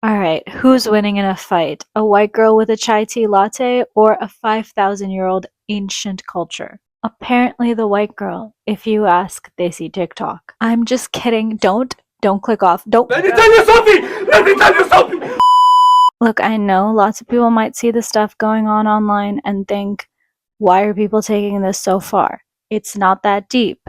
Alright, who's winning in a fight? A white girl with a chai tea latte or a 5,000-year-old ancient culture? Apparently the white girl, if you ask Desi TikTok. I'm just kidding. Don't click off. Don't. Let me tell you something! Let me tell you something! Look, I know lots of people might see the stuff going on online and think, why are people taking this so far? It's not that deep.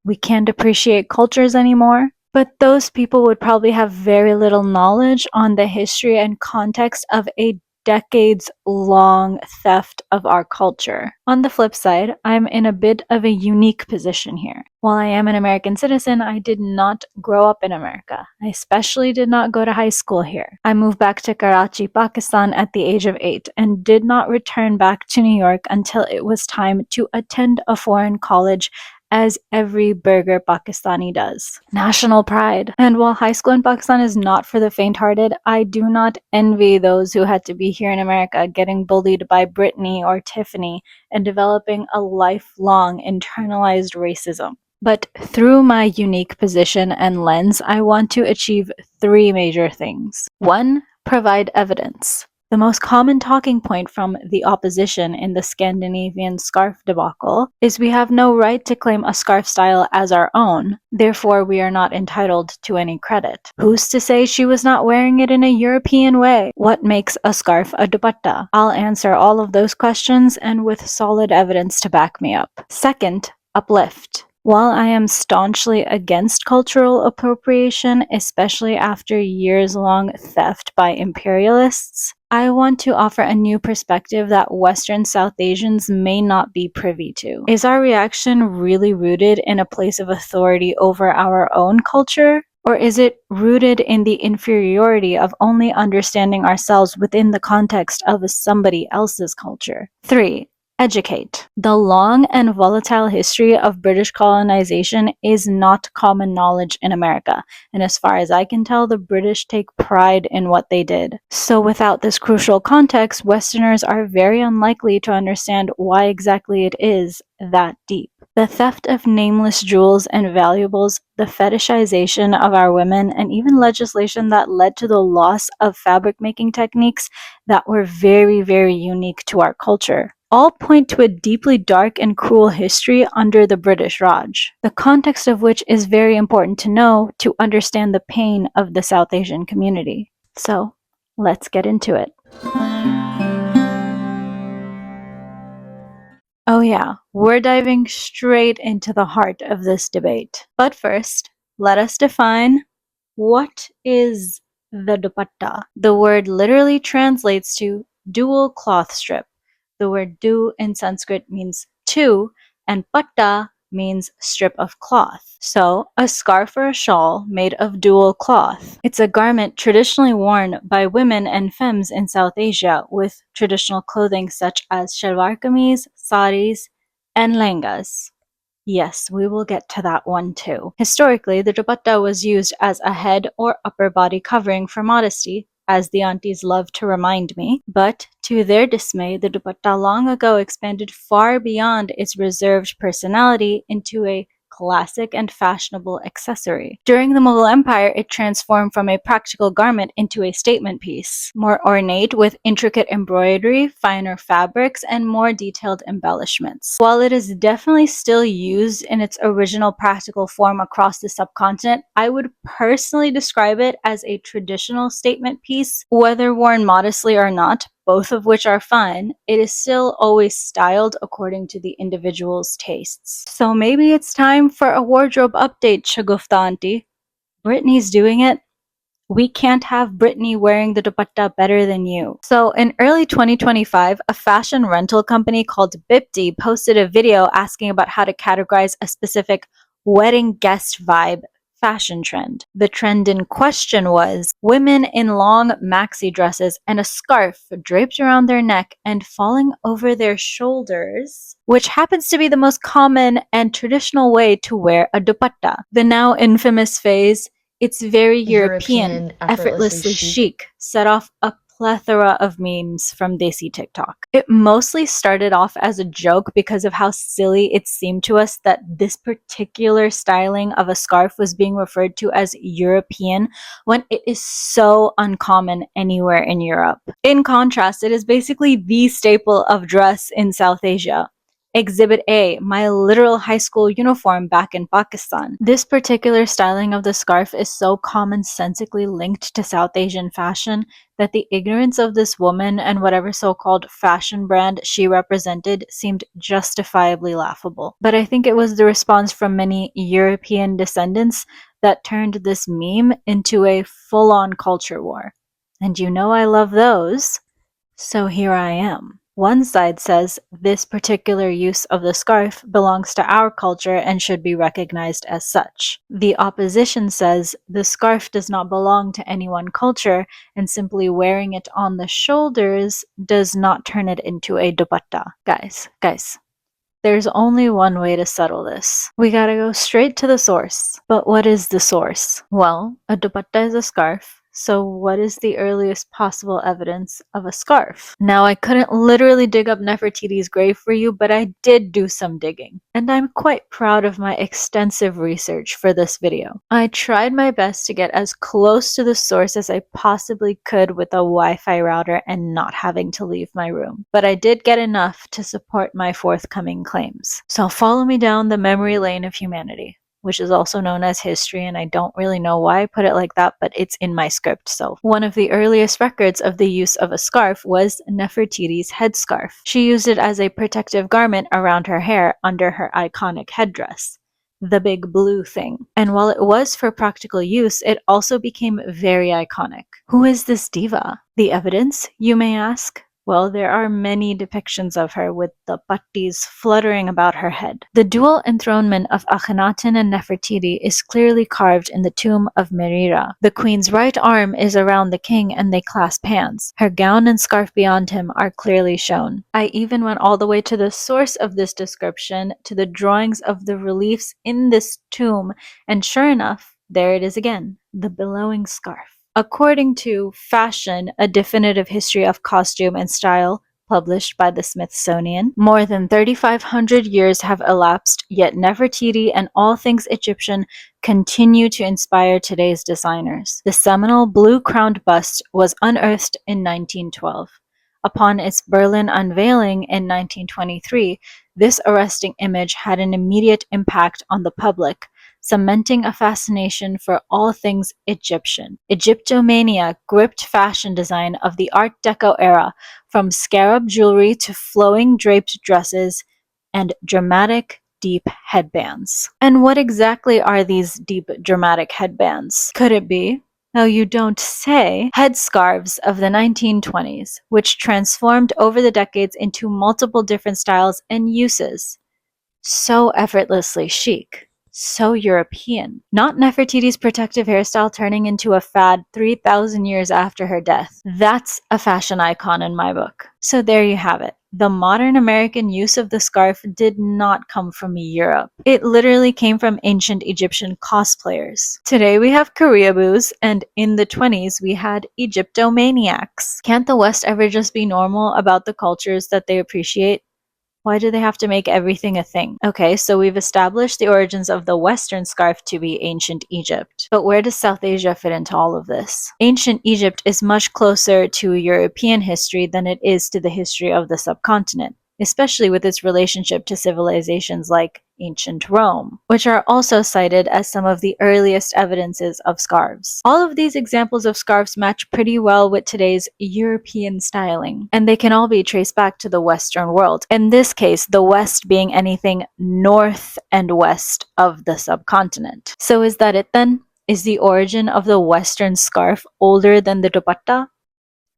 We can't appreciate cultures anymore. But those people would probably have very little knowledge on the history and context of a decades-long theft of our culture. On the flip side, I'm in a bit of a unique position here. While I am an American citizen, I did not grow up in America. I especially did not go to high school here. I moved back to Karachi, Pakistan at the age of 8 and did not return back to New York until it was time to attend a foreign college, as every burger Pakistani does. National pride. And while high school in Pakistan is not for the faint-hearted, I do not envy those who had to be here in America getting bullied by Brittany or Tiffany and developing a lifelong internalized racism. But through my unique position and lens, I want to achieve 3 major things. 1. Provide evidence. The most common talking point from the opposition in the Scandinavian scarf debacle is we have no right to claim a scarf style as our own, therefore we are not entitled to any credit. Who's to say she was not wearing it in a European way? What makes a scarf a dupatta? I'll answer all of those questions and with solid evidence to back me up. Second, uplift. While I am staunchly against cultural appropriation, especially after years-long theft by imperialists, I want to offer a new perspective that Western South Asians may not be privy to. Is our reaction really rooted in a place of authority over our own culture? Or is it rooted in the inferiority of only understanding ourselves within the context of somebody else's culture? 3. Educate. The long and volatile history of British colonization is not common knowledge in America, and as far as I can tell, the British take pride in what they did. So without this crucial context, Westerners are very unlikely to understand why exactly it is that deep. The theft of nameless jewels and valuables, the fetishization of our women, and even legislation that led to the loss of fabric-making techniques that were very, very unique to our culture, all point to a deeply dark and cruel history under the British Raj, the context of which is very important to know to understand the pain of the South Asian community. So, let's get into it. Oh yeah, we're diving straight into the heart of this debate. But first, let us define what is the dupatta. The word literally translates to dual cloth strip. The word du in Sanskrit means two, and patta means strip of cloth. So, a scarf or a shawl made of dual cloth. It's a garment traditionally worn by women and femmes in South Asia with traditional clothing such as shalwar kameez, saris, and lehengas. Yes, we will get to that one too. Historically, the dupatta was used as a head or upper body covering for modesty, as the aunties love to remind me, but to their dismay, the dupatta long ago expanded far beyond its reserved personality into a classic and fashionable accessory. During the Mughal Empire, it transformed from a practical garment into a statement piece, more ornate with intricate embroidery, finer fabrics, and more detailed embellishments. While it is definitely still used in its original practical form across the subcontinent, I would personally describe it as a traditional statement piece, whether worn modestly or not, both of which are fine. It is still always styled according to the individual's tastes. So maybe it's time for a wardrobe update, Shagufta auntie. Brittany's doing it. We can't have Brittany wearing the dupatta better than you. So in early 2025, a fashion rental company called Bipti posted a video asking about how to categorize a specific wedding guest vibe fashion trend. The trend in question was women in long maxi dresses and a scarf draped around their neck and falling over their shoulders, which happens to be the most common and traditional way to wear a dupatta. The now infamous phase, it's very European, effortlessly chic, set off a plethora of memes from Desi TikTok. It mostly started off as a joke because of how silly it seemed to us that this particular styling of a scarf was being referred to as European when it is so uncommon anywhere in Europe. In contrast, it is basically the staple of dress in South Asia. Exhibit A, my literal high school uniform back in Pakistan. This particular styling of the scarf is so commonsensically linked to South Asian fashion that the ignorance of this woman and whatever so-called fashion brand she represented seemed justifiably laughable. But I think it was the response from many European descendants that turned this meme into a full-on culture war. And you know I love those. So here I am. One side says this particular use of the scarf belongs to our culture and should be recognized as such. The opposition says the scarf does not belong to any one culture and simply wearing it on the shoulders does not turn it into a dupatta. Guys, there's only one way to settle this. We gotta go straight to the source. But what is the source? Well, a dupatta is a scarf. So what is the earliest possible evidence of a scarf? Now, I couldn't literally dig up Nefertiti's grave for you, but I did do some digging. And I'm quite proud of my extensive research for this video. I tried my best to get as close to the source as I possibly could with a Wi-Fi router and not having to leave my room. But I did get enough to support my forthcoming claims. So follow me down the memory lane of humanity, which is also known as history, and I don't really know why I put it like that, but it's in my script. So one of the earliest records of the use of a scarf was Nefertiti's headscarf. She used it as a protective garment around her hair under her iconic headdress, the big blue thing. And while it was for practical use, it also became very iconic. Who is this diva? The evidence, you may ask? Well, there are many depictions of her with the pattis fluttering about her head. The dual enthronement of Akhenaten and Nefertiti is clearly carved in the tomb of Merira. The queen's right arm is around the king and they clasp hands. Her gown and scarf beyond him are clearly shown. I even went all the way to the source of this description, to the drawings of the reliefs in this tomb, and sure enough, there it is again, the billowing scarf. According to Fashion, a definitive history of costume and style, published by the Smithsonian, more than 3,500 years have elapsed, yet Nefertiti and all things Egyptian continue to inspire today's designers. The seminal blue-crowned bust was unearthed in 1912. Upon its Berlin unveiling in 1923, this arresting image had an immediate impact on the public, cementing a fascination for all things Egyptian. Egyptomania gripped fashion design of the Art Deco era, from scarab jewelry to flowing draped dresses and dramatic, deep headbands. And what exactly are these deep, dramatic headbands? Could it be, though you don't say, headscarves of the 1920s, which transformed over the decades into multiple different styles and uses? So effortlessly chic. So European. Not Nefertiti's protective hairstyle turning into a fad 3,000 years after her death. That's a fashion icon in my book. So there you have it. The modern American use of the scarf did not come from Europe. It literally came from ancient Egyptian cosplayers. Today we have Koreaboos, and in the 20s we had Egyptomaniacs. Can't the West ever just be normal about the cultures that they appreciate? Why do they have to make everything a thing? Okay, so we've established the origins of the Western scarf to be ancient Egypt. But where does South Asia fit into all of this? Ancient Egypt is much closer to European history than it is to the history of the subcontinent, especially with its relationship to civilizations like ancient Rome, which are also cited as some of the earliest evidences of scarves. All of these examples of scarves match pretty well with today's European styling, and they can all be traced back to the Western world. In this case, the West being anything north and west of the subcontinent. So is that it then? Is the origin of the Western scarf older than the dupatta?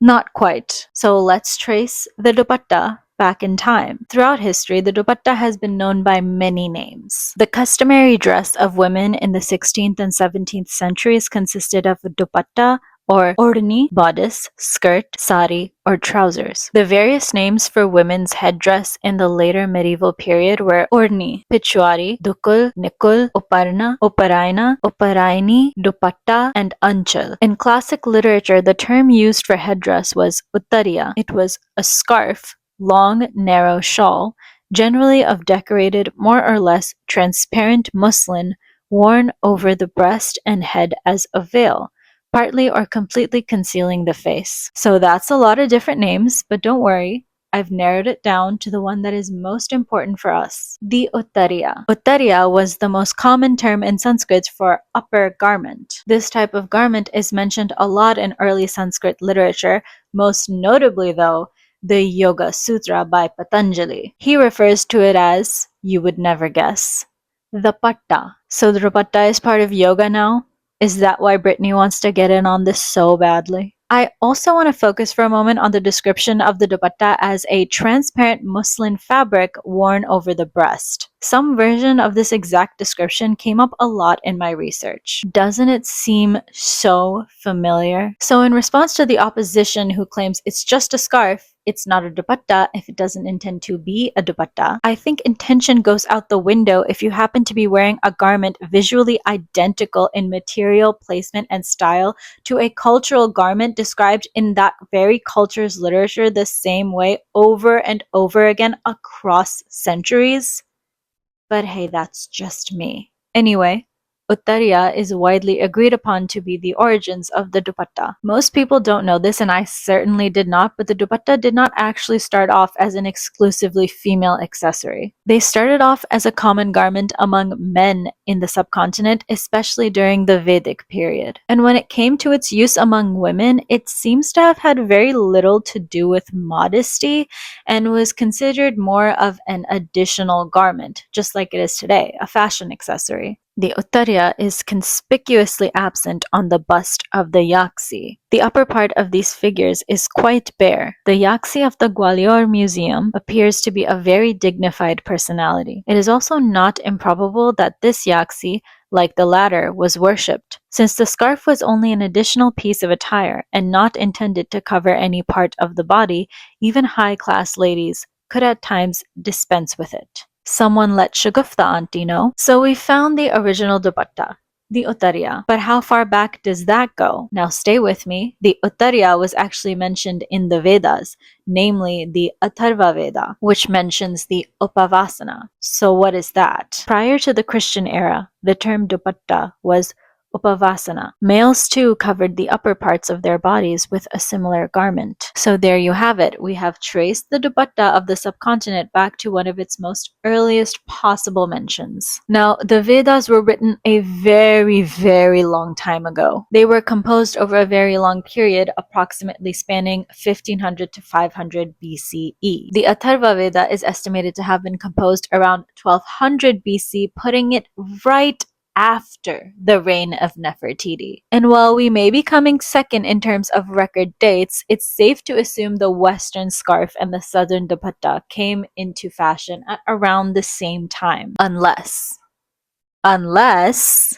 Not quite. So let's trace the dupatta back in time. Throughout history, the dupatta has been known by many names. The customary dress of women in the 16th and 17th centuries consisted of dupatta or ordni, bodice, skirt, sari, or trousers. The various names for women's headdress in the later medieval period were ordni, pichuari, dukul, nikul, uparna, uparaina, uparaini, dupatta, and anchal. In classic literature, the term used for headdress was uttariya. It was a scarf, long, narrow shawl, generally of decorated, more or less transparent muslin, worn over the breast and head as a veil, partly or completely concealing the face. So that's a lot of different names, but don't worry, I've narrowed it down to the one that is most important for us, the uttariya. Uttariya was the most common term in Sanskrit for upper garment. This type of garment is mentioned a lot in early Sanskrit literature, most notably though, the Yoga Sutra by Patanjali. He refers to it as, you would never guess, the patta. So the dupatta is part of yoga now? Is that why Brittany wants to get in on this so badly? I also want to focus for a moment on the description of the dupatta as a transparent muslin fabric worn over the breast. Some version of this exact description came up a lot in my research. Doesn't it seem so familiar? So in response to the opposition who claims it's just a scarf, it's not a dupatta if it doesn't intend to be a dupatta, I think intention goes out the window if you happen to be wearing a garment visually identical in material, placement, and style to a cultural garment described in that very culture's literature the same way over and over again across centuries. But hey, that's just me. Anyway, uttariya is widely agreed upon to be the origins of the dupatta. Most people don't know this, and I certainly did not, but the dupatta did not actually start off as an exclusively female accessory. They started off as a common garment among men in the subcontinent, especially during the Vedic period. And when it came to its use among women, it seems to have had very little to do with modesty and was considered more of an additional garment, just like it is today, a fashion accessory. The uttariya is conspicuously absent on the bust of the yaksi. The upper part of these figures is quite bare. The yaksi of the Gwalior Museum appears to be a very dignified personality. It is also not improbable that this yaksi, like the latter, was worshipped, since the scarf was only an additional piece of attire and not intended to cover any part of the body. Even high-class ladies could at times dispense with it. Someone let Shagufta auntie know. So we found the original dupatta, the uttariya. But how far back does that go? Now stay with me. The uttariya was actually mentioned in the Vedas, namely the Atharva Veda, which mentions the upavasana. So what is that? Prior to the Christian era, the term dupatta was upavasana. Males too covered the upper parts of their bodies with a similar garment. So there you have it. We have traced the dupatta of the subcontinent back to one of its most earliest possible mentions. Now, the Vedas were written a very, very long time ago. They were composed over a very long period, approximately spanning 1500 to 500 BCE. The Atharva Veda is estimated to have been composed around 1200 BC, putting it right after the reign of Nefertiti. And while we may be coming second in terms of record dates, it's safe to assume the Western scarf and the Southern dupatta came into fashion at around the same time. Unless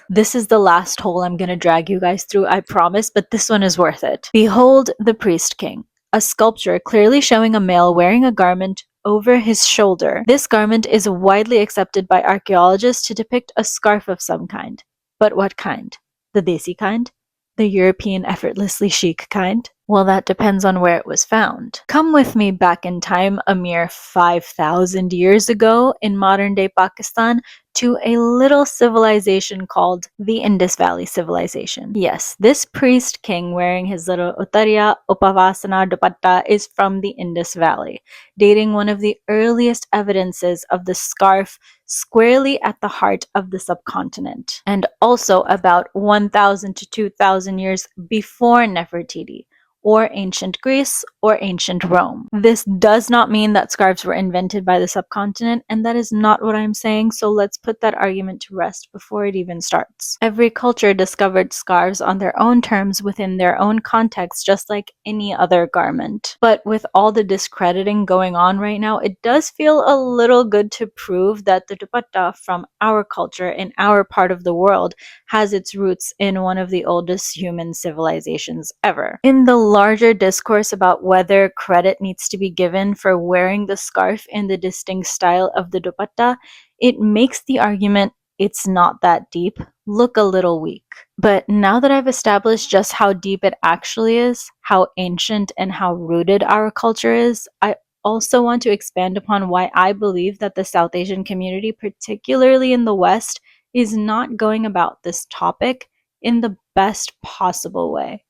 this is the last hole I'm gonna drag you guys through, I promise, but this one is worth it. Behold the Priest King, a sculpture clearly showing a male wearing a garment over his shoulder. This garment is widely accepted by archaeologists to depict a scarf of some kind. But what kind? The Desi kind? The European effortlessly chic kind? Well, that depends on where it was found. Come with me back in time a mere 5,000 years ago in modern-day Pakistan to a little civilization called the Indus Valley Civilization. Yes, this priest king wearing his little uttariya upavasana dupatta is from the Indus Valley, dating one of the earliest evidences of the scarf squarely at the heart of the subcontinent, and also about 1,000 to 2,000 years before Nefertiti, or ancient Greece, or ancient Rome. This does not mean that scarves were invented by the subcontinent, and that is not what I'm saying, so let's put that argument to rest before it even starts. Every culture discovered scarves on their own terms within their own context, just like any other garment. But with all the discrediting going on right now, it does feel a little good to prove that the dupatta from our culture in our part of the world has its roots in one of the oldest human civilizations ever. In the larger discourse about whether credit needs to be given for wearing the scarf in the distinct style of the dupatta, it makes the argument it's not that deep look a little weak. But now that I've established just how deep it actually is, how ancient and how rooted our culture is, I also want to expand upon why I believe that the South Asian community, particularly in the West, is not going about this topic in the best possible way.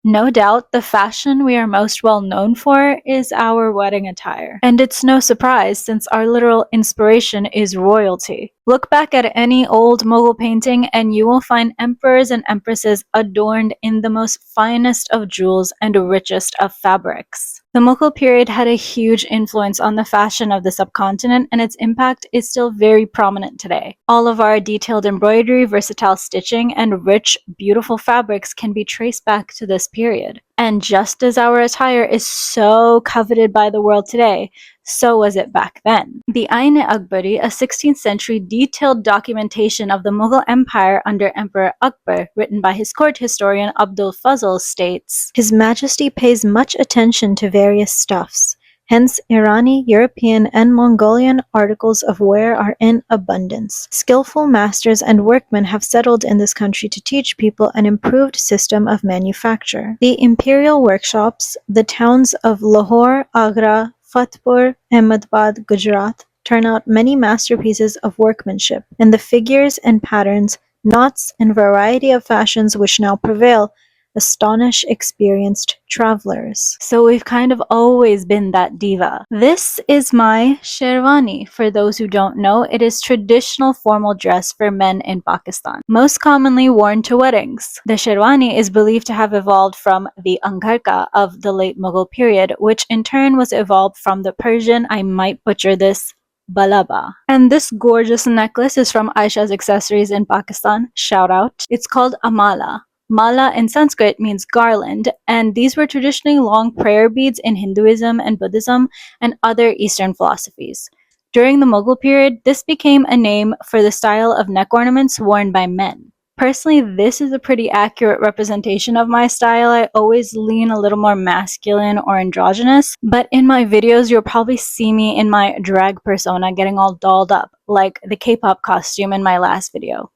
No doubt, the fashion we are most well known for is our wedding attire. And it's no surprise since our literal inspiration is royalty. Look back at any old Mughal painting and you will find emperors and empresses adorned in the most finest of jewels and richest of fabrics. The Mughal period had a huge influence on the fashion of the subcontinent, and its impact is still very prominent today. All of our detailed embroidery, versatile stitching, and rich, beautiful fabrics can be traced back to this period. And just as our attire is so coveted by the world today, so was it back then. The Ain-e-Akbari, a 16th century detailed documentation of the Mughal Empire under Emperor Akbar, written by his court historian Abdul Fazl, states, "His Majesty pays much attention to various stuffs. Hence, Irani, European, and Mongolian articles of wear are in abundance. Skillful masters and workmen have settled in this country to teach people an improved system of manufacture. The imperial workshops, the towns of Lahore, Agra, Fatehpur, Ahmedabad, Gujarat, turn out many masterpieces of workmanship, and the figures and patterns, knots, and variety of fashions which now prevail astonish experienced travelers." So we've kind of always been that diva. This is my sherwani. For those who don't know, it is traditional formal dress for men in Pakistan, most commonly worn to weddings. The sherwani is believed to have evolved from the angarka of the late Mughal period, which in turn was evolved from the Persian, I might butcher this, balaba. And this gorgeous necklace is from Aisha's Accessories in Pakistan. Shout out. It's called amala. Mala in Sanskrit means garland, and these were traditionally long prayer beads in Hinduism and Buddhism and other Eastern philosophies. During the Mughal period, this became a name for the style of neck ornaments worn by men. Personally, this is a pretty accurate representation of my style. I always lean a little more masculine or androgynous, but in my videos, you'll probably see me in my drag persona getting all dolled up, like the K-pop costume in my last video.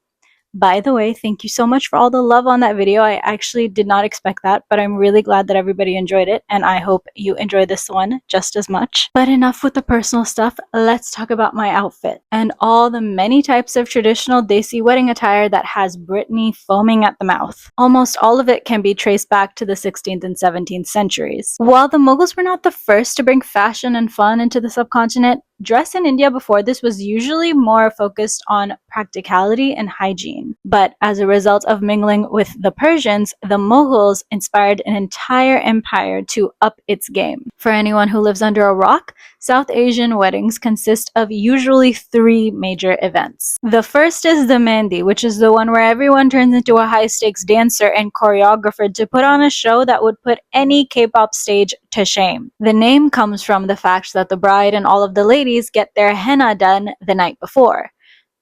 By the way, thank you so much for all the love on that video. I actually did not expect that, but I'm really glad that everybody enjoyed it, and I hope you enjoy this one just as much. But enough with the personal stuff, let's talk about my outfit and all the many types of traditional Desi wedding attire that has Brittany foaming at the mouth. Almost all of it can be traced back to the 16th and 17th centuries. While the Mughals were not the first to bring fashion and fun into the subcontinent, dress in India before this was usually more focused on practicality and hygiene. But as a result of mingling with the Persians, the Mughals inspired an entire empire to up its game. For anyone who lives under a rock, South Asian weddings consist of usually 3 major events. The first is the Mehndi, which is the one where everyone turns into a high-stakes dancer and choreographer to put on a show that would put any K-pop stage to shame. The name comes from the fact that the bride and all of the ladies get their henna done the night before.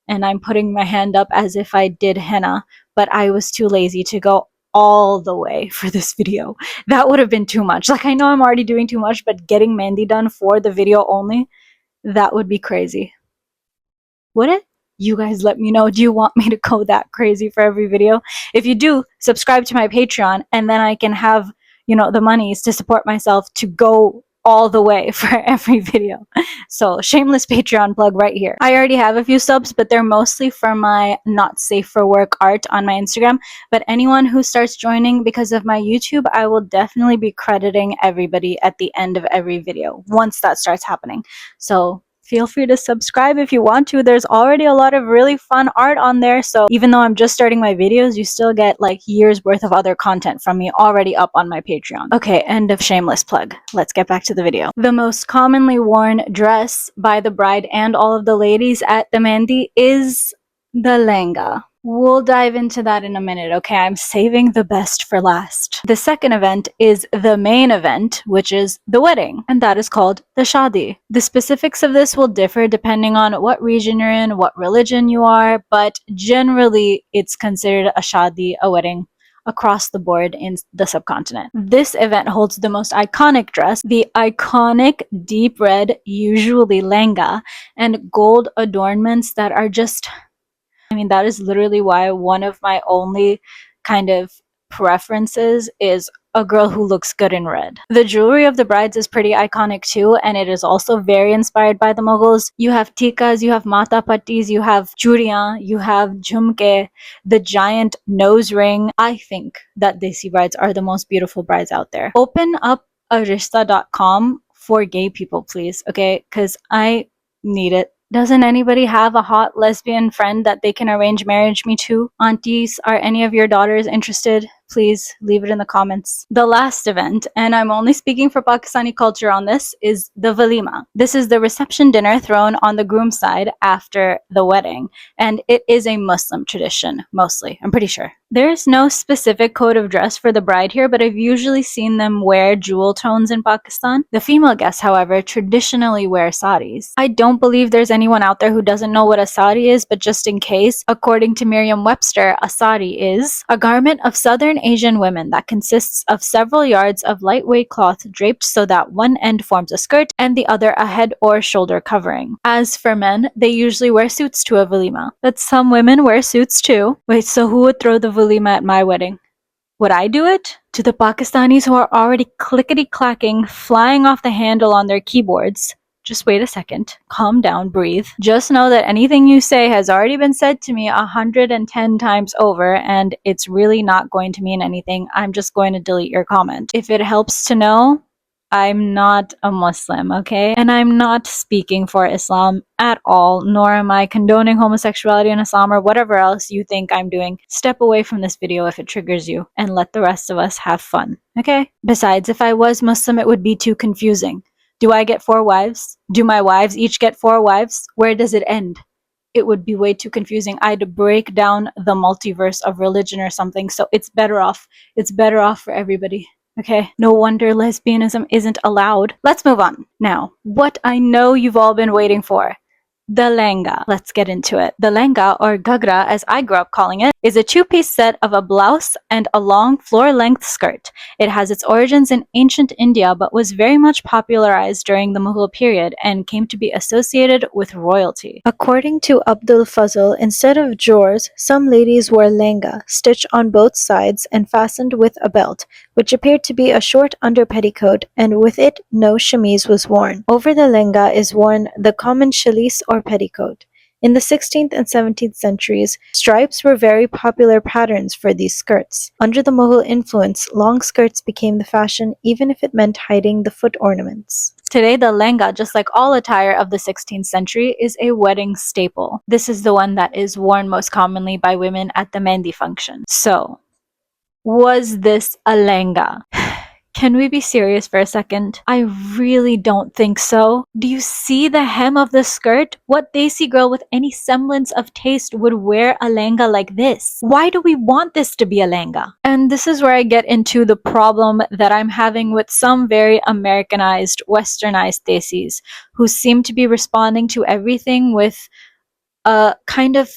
And I'm putting my hand up as if I did henna, but I was too lazy to go all the way for this video. That would have been too much. Like, I know I'm already doing too much, but getting Mehndi done for the video only, that would be crazy. Would it? You guys let me know. Do you want me to go that crazy for every video? If you do, subscribe to my Patreon, and then I can have, the monies to support myself to go all the way for every video. So shameless Patreon plug right here. I already have a few subs, but they're mostly for my not safe for work art on my Instagram. But anyone who starts joining because of my YouTube, I will definitely be crediting everybody at the end of every video once that starts happening. So feel free to subscribe if you want to. There's already a lot of really fun art on there, so even though I'm just starting my videos, you still get like years worth of other content from me already up on my Patreon. Okay, end of shameless plug. Let's get back to the video. The most commonly worn dress by the bride and all of the ladies at the Mehndi is the lehenga. We'll dive into that in a minute, okay? I'm saving the best for last. The second event is the main event, which is the wedding, and that is called the shadi. The specifics of this will differ depending on what region you're in, what religion you are, but generally it's considered a shadi, a wedding, across the board in the subcontinent. This event holds the most iconic dress, the iconic deep red, usually lehenga, and gold adornments that are just, I mean, that is literally why one of my only kind of preferences is a girl who looks good in red. The jewelry of the brides is pretty iconic too, and it is also very inspired by the Mughals. You have tikas, you have mata pattis, you have churiyan, you have jhumke, the giant nose ring. I think that Desi brides are the most beautiful brides out there. Open up arista.com for gay people, please, okay? Because I need it. Doesn't anybody have a hot lesbian friend that they can arrange marriage me to? Aunties, are any of your daughters interested? Please leave it in the comments. The last event, and I'm only speaking for Pakistani culture on this, is the walima. This is the reception dinner thrown on the groom's side after the wedding, and it is a Muslim tradition, mostly, I'm pretty sure. There is no specific code of dress for the bride here, but I've usually seen them wear jewel tones in Pakistan. The female guests, however, traditionally wear saris. I don't believe there's anyone out there who doesn't know what a sari is, but just in case, according to Merriam-Webster, a sari is a garment of Southern Asian women that consists of several yards of lightweight cloth draped so that one end forms a skirt and the other a head or shoulder covering. As for men, they usually wear suits to a walima, but some women wear suits too. Wait, so who would throw the walima at my wedding? Would I do it? To the Pakistanis who are already clickety-clacking, flying off the handle on their keyboards, just wait a second, calm down, breathe. Just know that anything you say has already been said to me 110 times over, and it's really not going to mean anything. I'm just going to delete your comment. If it helps to know, I'm not a Muslim, okay? And I'm not speaking for Islam at all, nor am I condoning homosexuality in Islam or whatever else you think I'm doing. Step away from this video if it triggers you, and let the rest of us have fun, okay? Besides, if I was Muslim, it would be too confusing. Do I get 4 wives? Do my wives each get 4 wives? Where does it end? It would be way too confusing. I'd break down the multiverse of religion or something, so it's better off. It's better off for everybody. Okay, no wonder lesbianism isn't allowed. Let's move on. Now, what I know you've all been waiting for. The lehenga. Let's get into it. The lehenga, or gagra as I grew up calling it, is a 2-piece set of a blouse and a long floor-length skirt. It has its origins in ancient India but was very much popularized during the Mughal period and came to be associated with royalty. According to Abdul Fazl, instead of drawers, some ladies wore lehenga, stitched on both sides and fastened with a belt, which appeared to be a short under-petticoat, and with it no chemise was worn. Over the lehenga is worn the common challis or petticoat. In the 16th and 17th centuries, stripes were very popular patterns for these skirts. Under the Mughal influence, long skirts became the fashion even if it meant hiding the foot ornaments. Today, the lehenga, just like all attire of the 16th century, is a wedding staple. This is the one that is worn most commonly by women at the Mehndi function. So, was this a lehenga? Can we be serious for a second? I really don't think so. Do you see the hem of the skirt? What Desi girl with any semblance of taste would wear a lehenga like this? Why do we want this to be a lehenga? And this is where I get into the problem that I'm having with some very Americanized, westernized Desis who seem to be responding to everything with a kind of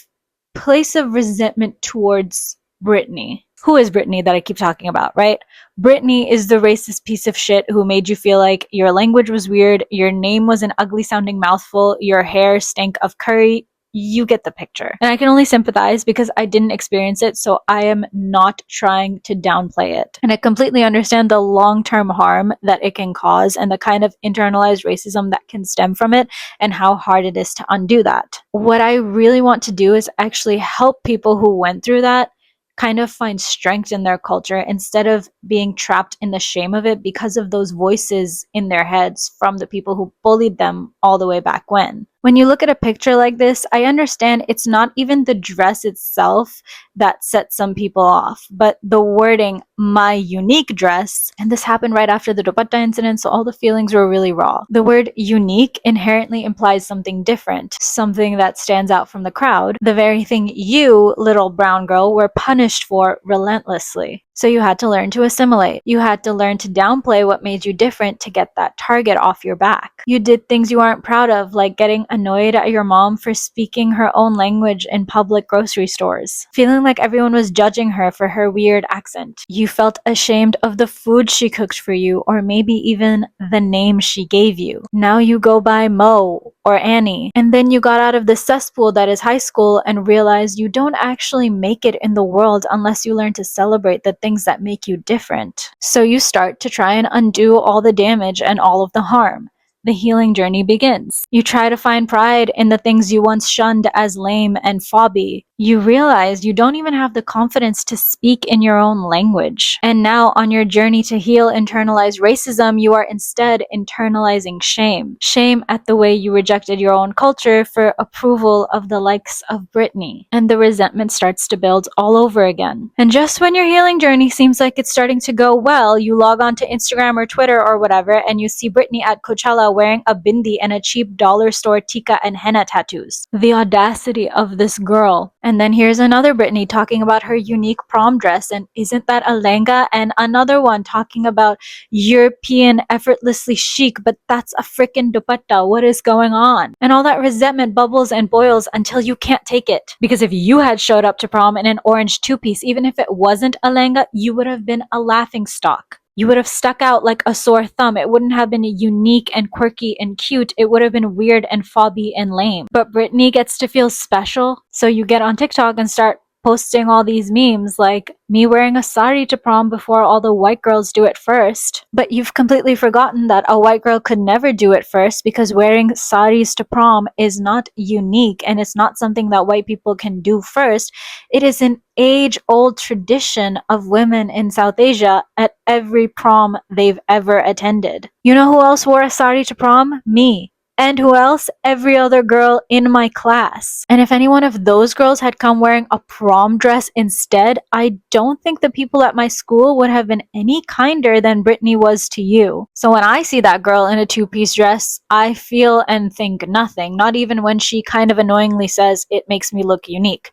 place of resentment towards Britney. Who is Britney that I keep talking about, right? Britney is the racist piece of shit who made you feel like your language was weird, your name was an ugly sounding mouthful, your hair stank of curry. You get the picture. And I can only sympathize because I didn't experience it, so I am not trying to downplay it. And I completely understand the long-term harm that it can cause and the kind of internalized racism that can stem from it and how hard it is to undo that. What I really want to do is actually help people who went through that kind of find strength in their culture instead of being trapped in the shame of it because of those voices in their heads from the people who bullied them all the way back when. When you look at a picture like this, I understand it's not even the dress itself that sets some people off, but the wording, my unique dress, and this happened right after the dupatta incident, so all the feelings were really raw. The word unique inherently implies something different, something that stands out from the crowd, the very thing you, little brown girl, were punished for relentlessly. So you had to learn to assimilate. You had to learn to downplay what made you different to get that target off your back. You did things you aren't proud of, like getting annoyed at your mom for speaking her own language in public grocery stores, feeling like everyone was judging her for her weird accent. You felt ashamed of the food she cooked for you, or maybe even the name she gave you. Now you go by Mo or Annie. And then you got out of the cesspool that is high school and realized you don't actually make it in the world unless you learn to celebrate the things that make you different. So you start to try and undo all the damage and all of the harm. The healing journey begins. You try to find pride in the things you once shunned as lame and fobby. You realize you don't even have the confidence to speak in your own language. And now, on your journey to heal internalized racism, you are instead internalizing shame. Shame at the way you rejected your own culture for approval of the likes of Britney. And the resentment starts to build all over again. And just when your healing journey seems like it's starting to go well, you log on to Instagram or Twitter or whatever, and you see Britney at Coachella wearing a bindi and a cheap dollar store tika and henna tattoos. The audacity of this girl. And then here's another Britney talking about her unique prom dress, and isn't that a lehenga? And another one talking about European effortlessly chic, but that's a freaking dupatta. What is going on? And all that resentment bubbles and boils until you can't take it. Because if you had showed up to prom in an orange two-piece, even if it wasn't a lehenga, you would have been a laughing stock. You would have stuck out like a sore thumb. It wouldn't have been unique and quirky and cute. It would have been weird and fobby and lame. But Britney gets to feel special. So you get on TikTok and start posting all these memes like me wearing a sari to prom before all the white girls do it first. But you've completely forgotten that a white girl could never do it first, because wearing saris to prom is not unique and it's not something that white people can do first. It is an age-old tradition of women in South Asia at every prom they've ever attended. You know who else wore a sari to prom? Me. And who else? Every other girl in my class. And if any one of those girls had come wearing a prom dress instead, I don't think the people at my school would have been any kinder than Britney was to you. So when I see that girl in a two-piece dress, I feel and think nothing, not even when she kind of annoyingly says it makes me look unique.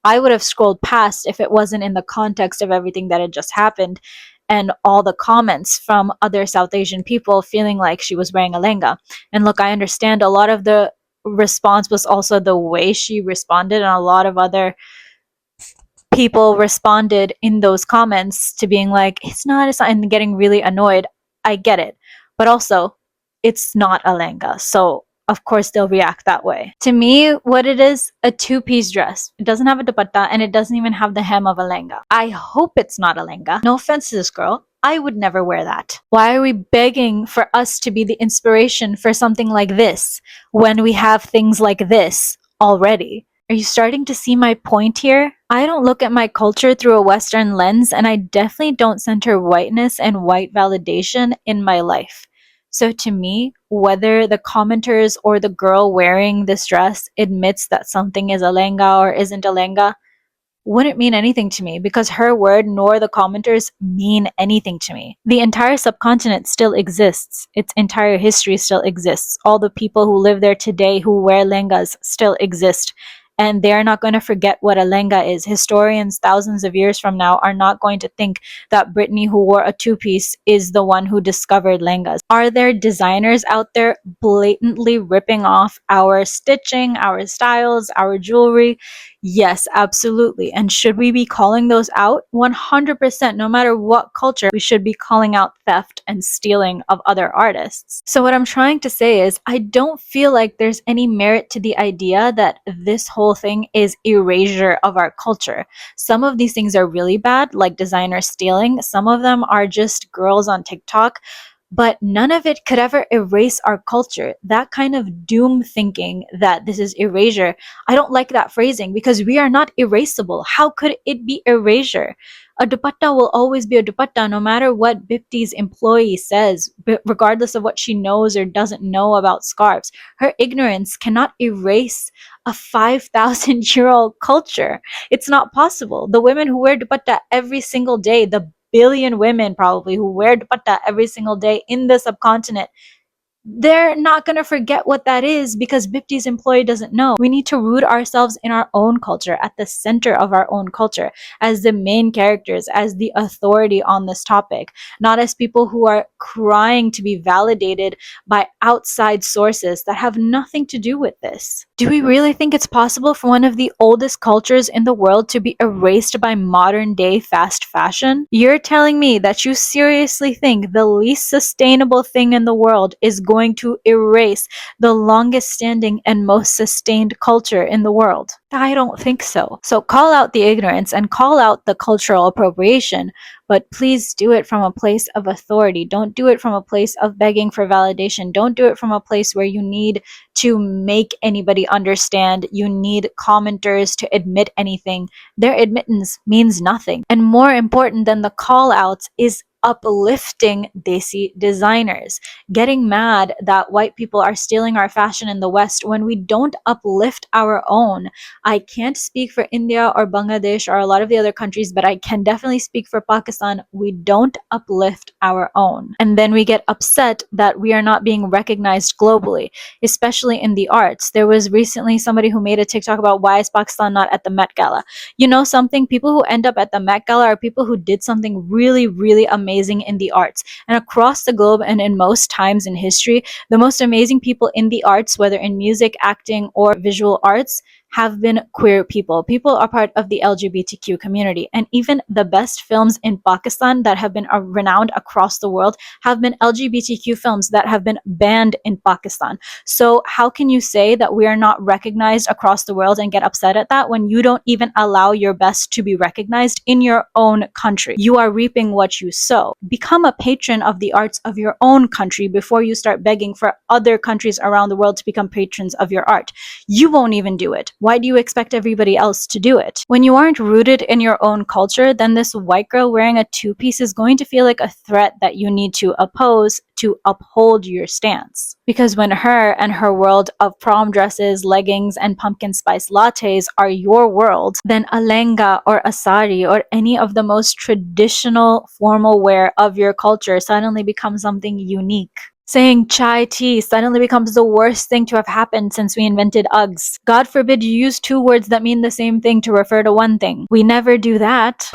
I would have scrolled past if it wasn't in the context of everything that had just happened and all the comments from other South Asian people feeling like she was wearing a lehenga. And look, I understand a lot of the response was also the way she responded, and a lot of other people responded in those comments to being like, it's not, and getting really annoyed. I get it. But also, it's not a lehenga. So of course they'll react that way. To me, what it is, a two-piece dress. It doesn't have a dupatta and it doesn't even have the hem of a lehenga. I hope it's not a lehenga. No offense to this girl. I would never wear that. Why are we begging for us to be the inspiration for something like this when we have things like this already? Are you starting to see my point here? I don't look at my culture through a Western lens, and I definitely don't center whiteness and white validation in my life. So to me, whether the commenters or the girl wearing this dress admits that something is a lehenga or isn't a lehenga, wouldn't mean anything to me, because her word nor the commenters mean anything to me. The entire subcontinent still exists. Its entire history still exists. All the people who live there today who wear lehengas still exist. And they're not going to forget what a lehenga is. Historians thousands of years from now are not going to think that Britney, who wore a two-piece, is the one who discovered lehengas. Are there designers out there blatantly ripping off our stitching, our styles, our jewelry? Yes, absolutely. And should we be calling those out? 100%. No matter what culture, we should be calling out theft and stealing of other artists. So what I'm trying to say is, I don't feel like there's any merit to the idea that this whole thing is erasure of our culture. Some of these things are really bad, like designer stealing. Some of them are just girls on TikTok but none of it could ever erase our culture. That kind of doom thinking that this is erasure, I don't like that phrasing because we are not erasable. How could it be erasure? A dupatta will always be a dupatta no matter what Bipti's employee says, regardless of what she knows or doesn't know about scarves. Her ignorance cannot erase a 5,000-year-old culture. It's not possible. The women who wear dupatta every single day, the billion women probably who wear dupatta every single day in the subcontinent, they're not going to forget what that is because Bipti's employee doesn't know. We need to root ourselves in our own culture, at the center of our own culture, as the main characters, as the authority on this topic, not as people who are crying to be validated by outside sources that have nothing to do with this. Do we really think it's possible for one of the oldest cultures in the world to be erased by modern day fast fashion? You're telling me that you seriously think the least sustainable thing in the world is going to erase the longest standing and most sustained culture in the world? I don't think so. So call out the ignorance and call out the cultural appropriation, but please do it from a place of authority. Don't do it from a place of begging for validation. Don't do it from a place where you need to make anybody understand. You need commenters to admit anything. Their admittance means nothing. And more important than the call outs is uplifting Desi designers, getting mad that white people are stealing our fashion in the West when we don't uplift our own. I can't speak for India or Bangladesh or a lot of the other countries, but I can definitely speak for Pakistan. We don't uplift our own. And then we get upset that we are not being recognized globally, especially in the arts. There was recently somebody who made a TikTok about why is Pakistan not at the Met Gala. You know something? People who end up at the Met Gala are people who did something really, really amazing in the arts. And across the globe and in most times in history, the most amazing people in the arts, whether in music, acting, or visual arts, have been queer people. People are part of the LGBTQ community. And even the best films in Pakistan that have been renowned across the world have been LGBTQ films that have been banned in Pakistan. So how can you say that we are not recognized across the world and get upset at that when you don't even allow your best to be recognized in your own country? You are reaping what you sow. Become a patron of the arts of your own country before you start begging for other countries around the world to become patrons of your art. You won't even do it. Why do you expect everybody else to do it? When you aren't rooted in your own culture, then this white girl wearing a two-piece is going to feel like a threat that you need to oppose to uphold your stance. Because when her and her world of prom dresses, leggings, and pumpkin spice lattes are your world, then a lehenga or a sari or any of the most traditional formal wear of your culture suddenly becomes something unique. Saying chai tea suddenly becomes the worst thing to have happened since we invented Uggs. God forbid you use two words that mean the same thing to refer to one thing. We never do that.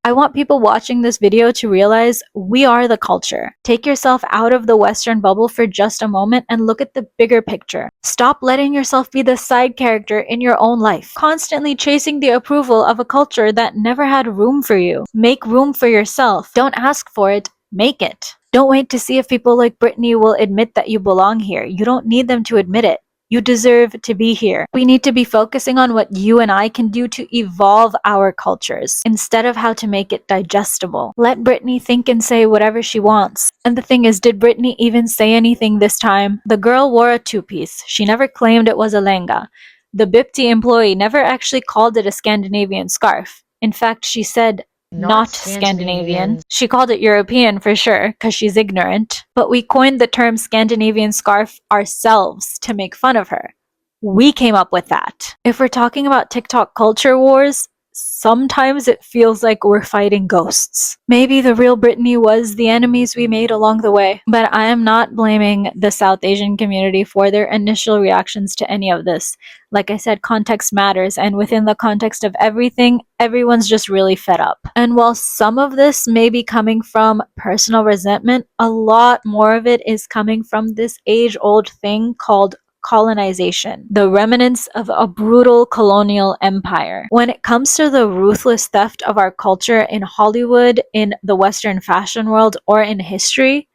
I want people watching this video to realize we are the culture. Take yourself out of the Western bubble for just a moment and look at the bigger picture. Stop letting yourself be the side character in your own life, constantly chasing the approval of a culture that never had room for you. Make room for yourself. Don't ask for it, make it. Don't wait to see if people like Brittany will admit that you belong here. You don't need them to admit it. You deserve to be here. We need to be focusing on what you and I can do to evolve our cultures instead of how to make it digestible. Let Brittany think and say whatever she wants. And the thing is, did Brittany even say anything this time? The girl wore a two-piece. She never claimed it was a lehenga. The Bipti employee never actually called it a Scandinavian scarf. In fact, she said, not Scandinavian. She called it European for sure, because she's ignorant. But we coined the term Scandinavian scarf ourselves to make fun of her. We came up with that. If we're talking about TikTok culture wars, sometimes it feels like we're fighting ghosts. Maybe the real Brittany was the enemies we made along the way. But I am not blaming the South Asian community for their initial reactions to any of this. Like I said, context matters, and within the context of everything, everyone's just really fed up. And while some of this may be coming from personal resentment, a lot more of it is coming from this age-old thing called colonization, the remnants of a brutal colonial empire. When it comes to the ruthless theft of our culture in Hollywood, in the Western fashion world, or in history,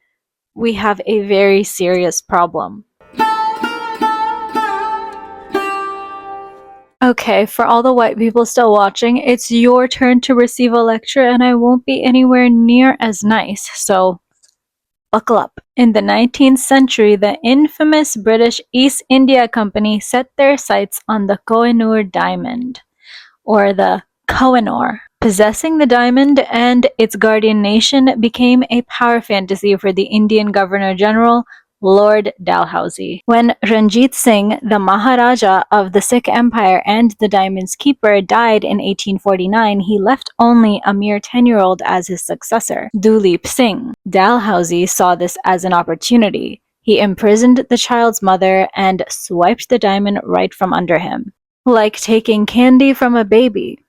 we have a very serious problem. Okay, for all the white people still watching, it's your turn to receive a lecture, and I won't be anywhere near as nice, so buckle up. In the 19th century, the infamous British East India Company set their sights on the Kohinoor diamond, or the Kohinoor. Possessing the diamond and its guardian nation became a power fantasy for the Indian Governor-General, Lord Dalhousie. When Ranjit Singh, the Maharaja of the Sikh Empire and the Diamond's keeper, died in 1849, he left only a mere 10-year-old as his successor, Duleep Singh. Dalhousie saw this as an opportunity. He imprisoned the child's mother and swiped the diamond right from under him. Like taking candy from a baby.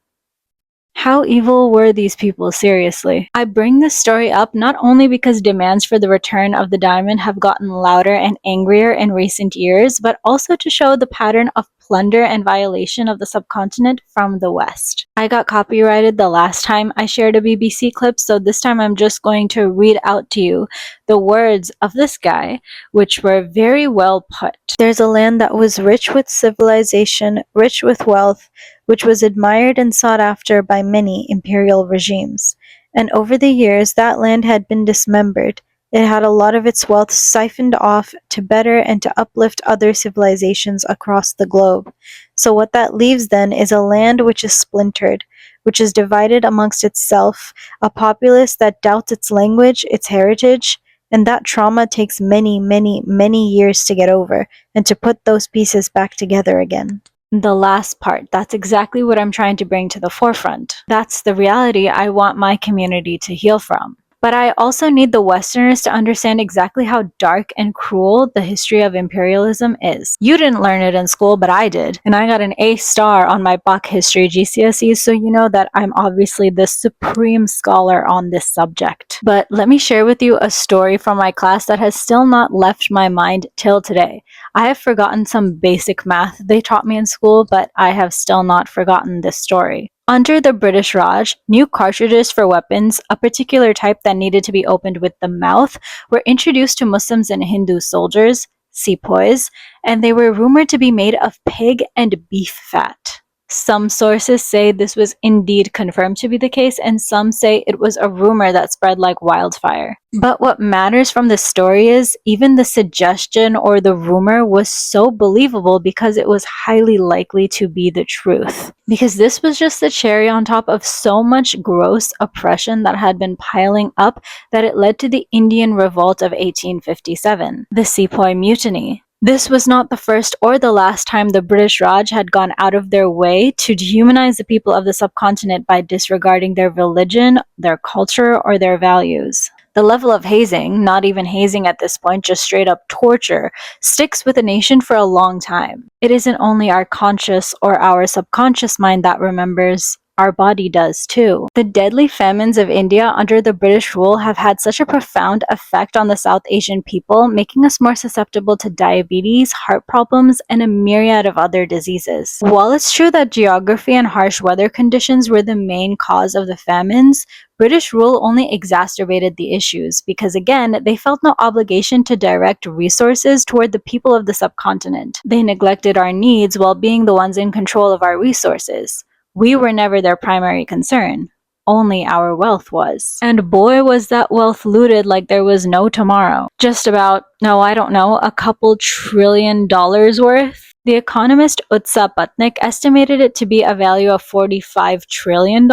How evil were these people, seriously? I bring this story up not only because demands for the return of the diamond have gotten louder and angrier in recent years, but also to show the pattern of plunder and violation of the subcontinent from the West. I got copyrighted the last time I shared a BBC clip, so this time I'm just going to read out to you the words of this guy, which were very well put. There's a land that was rich with civilization, rich with wealth, which was admired and sought after by many imperial regimes. And over the years, that land had been dismembered. It had a lot of its wealth siphoned off to better and to uplift other civilizations across the globe. So what that leaves then is a land which is splintered, which is divided amongst itself, a populace that doubts its language, its heritage, and that trauma takes many, many, many years to get over and to put those pieces back together again. The last part, that's exactly what I'm trying to bring to the forefront. That's the reality I want my community to heal from. But I also need the Westerners to understand exactly how dark and cruel the history of imperialism is. You didn't learn it in school, but I did. And I got an A star on my Bach History GCSE, so you know that I'm obviously the supreme scholar on this subject. But let me share with you a story from my class that has still not left my mind till today. I have forgotten some basic math they taught me in school, but I have still not forgotten this story. Under the British Raj, new cartridges for weapons, a particular type that needed to be opened with the mouth, were introduced to Muslims and Hindu soldiers, sepoys, and they were rumored to be made of pig and beef fat. Some sources say this was indeed confirmed to be the case, and some say it was a rumor that spread like wildfire. But what matters from the story is, even the suggestion or the rumor was so believable because it was highly likely to be the truth. Because this was just the cherry on top of so much gross oppression that had been piling up that it led to the Indian Revolt of 1857, the Sepoy Mutiny. This was not the first or the last time the British Raj had gone out of their way to dehumanize the people of the subcontinent by disregarding their religion, their culture, or their values. The level of hazing, not even hazing at this point, just straight up torture, sticks with a nation for a long time. It isn't only our conscious or our subconscious mind that remembers, our body does too. The deadly famines of India under the British rule have had such a profound effect on the South Asian people, making us more susceptible to diabetes, heart problems, and a myriad of other diseases. While it's true that geography and harsh weather conditions were the main cause of the famines, British rule only exacerbated the issues because, again, they felt no obligation to direct resources toward the people of the subcontinent. They neglected our needs while being the ones in control of our resources. We were never their primary concern. Only our wealth was. And boy, was that wealth looted like there was no tomorrow. Just about, no, I don't know, a couple $1 trillion worth? The economist Utsa Patnik estimated it to be a value of $45 trillion.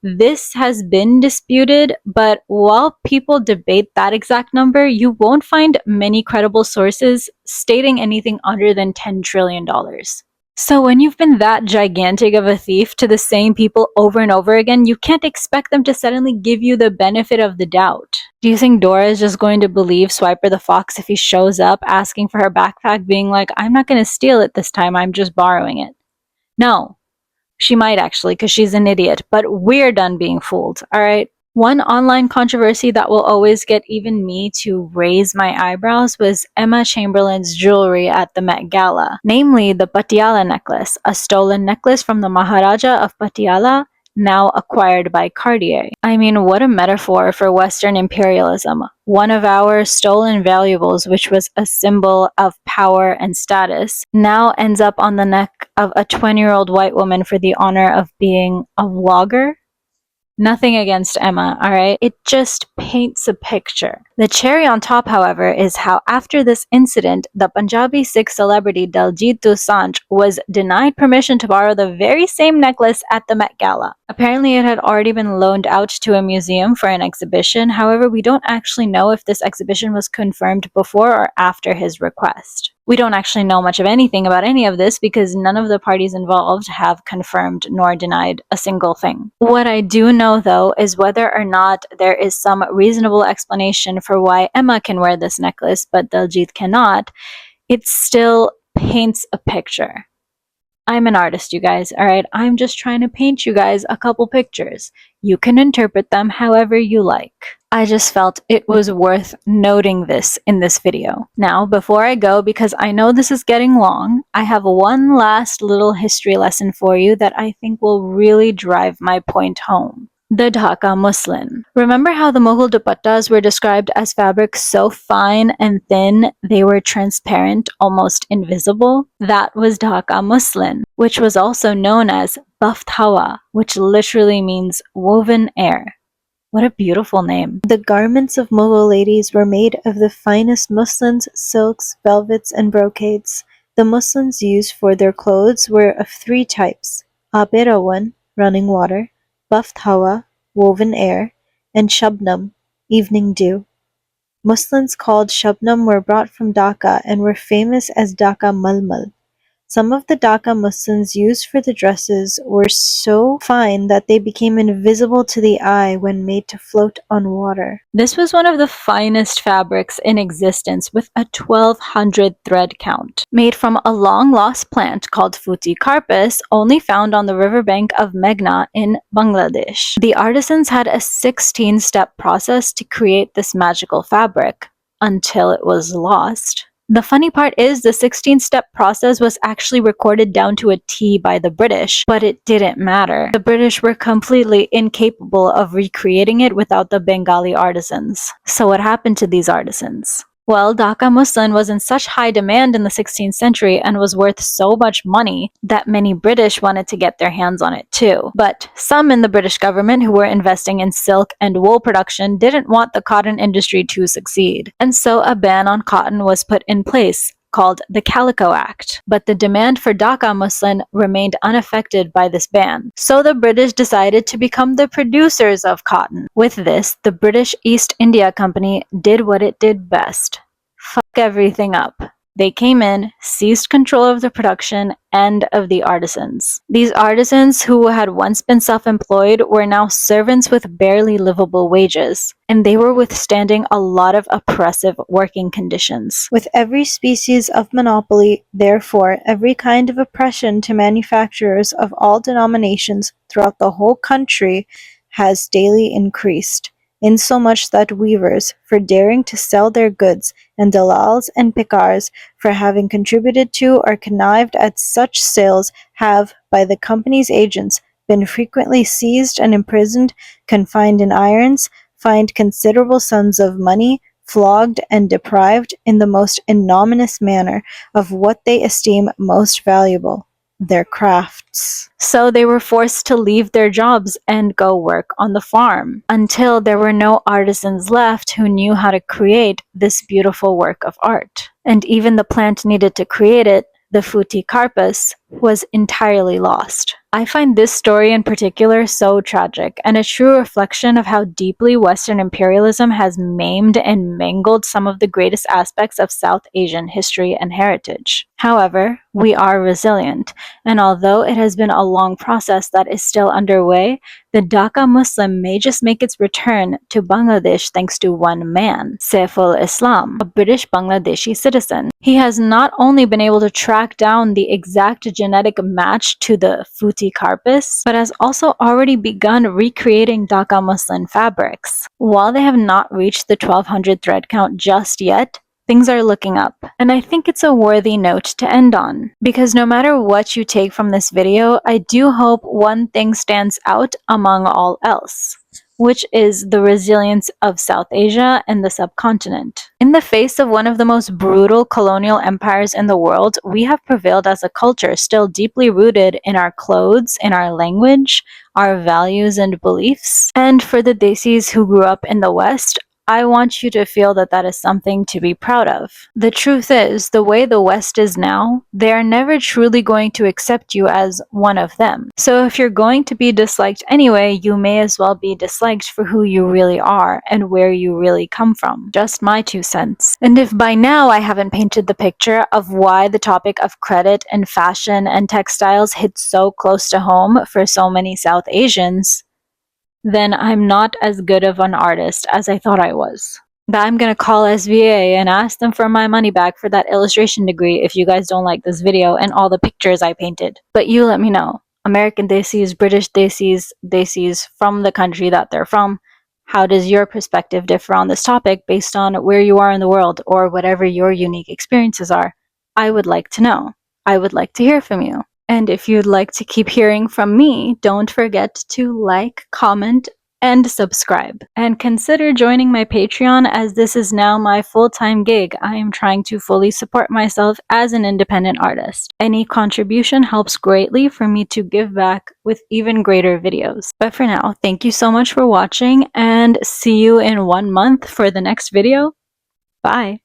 This has been disputed, but while people debate that exact number, you won't find many credible sources stating anything other than $10 trillion. So when you've been that gigantic of a thief to the same people over and over again, you can't expect them to suddenly give you the benefit of the doubt. Do you think Dora is just going to believe Swiper the Fox if he shows up asking for her backpack, being like, I'm not going to steal it this time, I'm just borrowing it? No. She might actually, because she's an idiot, but we're done being fooled, alright? One online controversy that will always get even me to raise my eyebrows was Emma Chamberlain's jewelry at the Met Gala, namely the Patiala necklace, a stolen necklace from the Maharaja of Patiala, now acquired by Cartier. I mean, what a metaphor for Western imperialism. One of our stolen valuables, which was a symbol of power and status, now ends up on the neck of a 20-year-old white woman for the honor of being a vlogger. Nothing against Emma, alright? It just paints a picture. The cherry on top, however, is how after this incident, the Punjabi Sikh celebrity Daljit Dosanjh was denied permission to borrow the very same necklace at the Met Gala. Apparently, it had already been loaned out to a museum for an exhibition. However, we don't actually know if this exhibition was confirmed before or after his request. We don't actually know much of anything about any of this because none of the parties involved have confirmed nor denied a single thing. What I do know, though, is whether or not there is some reasonable explanation for why Emma can wear this necklace but Daljit cannot, it still paints a picture. I'm an artist, you guys, alright? I'm just trying to paint you guys a couple pictures. You can interpret them however you like. I just felt it was worth noting this in this video. Now, before I go, because I know this is getting long, I have one last little history lesson for you that I think will really drive my point home. The Dhaka muslin. Remember how the Mughal dupattas were described as fabrics so fine and thin they were transparent, almost invisible? That was Dhaka muslin, which was also known as baft hawa, which literally means woven air. What a beautiful name. The garments of Mughal ladies were made of the finest muslins, silks, velvets, and brocades. The muslins used for their clothes were of three types: abirawan, running water; baft hawa, woven air; and shabnam, evening dew. Muslins called shabnam were brought from Dhaka and were famous as Dhaka malmal. Some of the Dhaka muslins used for the dresses were so fine that they became invisible to the eye when made to float on water. This was one of the finest fabrics in existence, with a 1200 thread count. Made from a long-lost plant called futi carpus, only found on the riverbank of Meghna in Bangladesh. The artisans had a 16-step process to create this magical fabric, until it was lost. The funny part is the 16-step process was actually recorded down to a T by the British, but it didn't matter. The British were completely incapable of recreating it without the Bengali artisans. So what happened to these artisans? Well, Dhaka muslin was in such high demand in the 16th century and was worth so much money that many British wanted to get their hands on it too. But some in the British government who were investing in silk and wool production didn't want the cotton industry to succeed. And so a ban on cotton was put in place, called the Calico Act, but the demand for Dhaka muslin remained unaffected by this ban. So the British decided to become the producers of cotton. With this, the British East India Company did what it did best: fuck everything up. They came in, seized control of the production and of the artisans. These artisans, who had once been self-employed, were now servants with barely livable wages, and they were withstanding a lot of oppressive working conditions. With every species of monopoly, therefore, every kind of oppression to manufacturers of all denominations throughout the whole country has daily increased, insomuch that weavers, for daring to sell their goods, and dalals and pickars, for having contributed to or connived at such sales, have, by the company's agents, been frequently seized and imprisoned, confined in irons, fined considerable sums of money, flogged, and deprived in the most ignominious manner of what they esteem most valuable, their crafts. So they were forced to leave their jobs and go work on the farm, until there were no artisans left who knew how to create this beautiful work of art. And even the plant needed to create it, the futi carpus, was entirely lost. I find this story in particular so tragic, and a true reflection of how deeply Western imperialism has maimed and mangled some of the greatest aspects of South Asian history and heritage. However, we are resilient, and although it has been a long process that is still underway, the Dhaka muslin may just make its return to Bangladesh thanks to one man, Saiful Islam, a British Bangladeshi citizen. He has not only been able to track down the exact genetic match to the futi carpus, but has also already begun recreating Dhaka muslin fabrics. While they have not reached the 1200 thread count just yet, Things are looking up, and I think it's a worthy note to end on. Because no matter what you take from this video, I do hope one thing stands out among all else, which is the resilience of South Asia and the subcontinent. In the face of one of the most brutal colonial empires in the world, we have prevailed as a culture still deeply rooted in our clothes, in our language, our values and beliefs. And for the Desis who grew up in the West, I want you to feel that that is something to be proud of. The truth is, the way the West is now, they are never truly going to accept you as one of them. So if you're going to be disliked anyway, you may as well be disliked for who you really are and where you really come from. Just my 2 cents. And if by now I haven't painted the picture of why the topic of credit and fashion and textiles hits so close to home for so many South Asians, then I'm not as good of an artist as I thought I was. That I'm gonna call SVA and ask them for my money back for that illustration degree if you guys don't like this video and all the pictures I painted. But you let me know. American Desis, British Desis, Desis from the country that they're from, how does your perspective differ on this topic based on where you are in the world or whatever your unique experiences are? I would like to know. I would like to hear from you. And if you'd like to keep hearing from me, don't forget to like, comment, and subscribe. And consider joining my Patreon, as this is now my full-time gig. I am trying to fully support myself as an independent artist. Any contribution helps greatly for me to give back with even greater videos. But for now, thank you so much for watching, and see you in 1 month for the next video. Bye!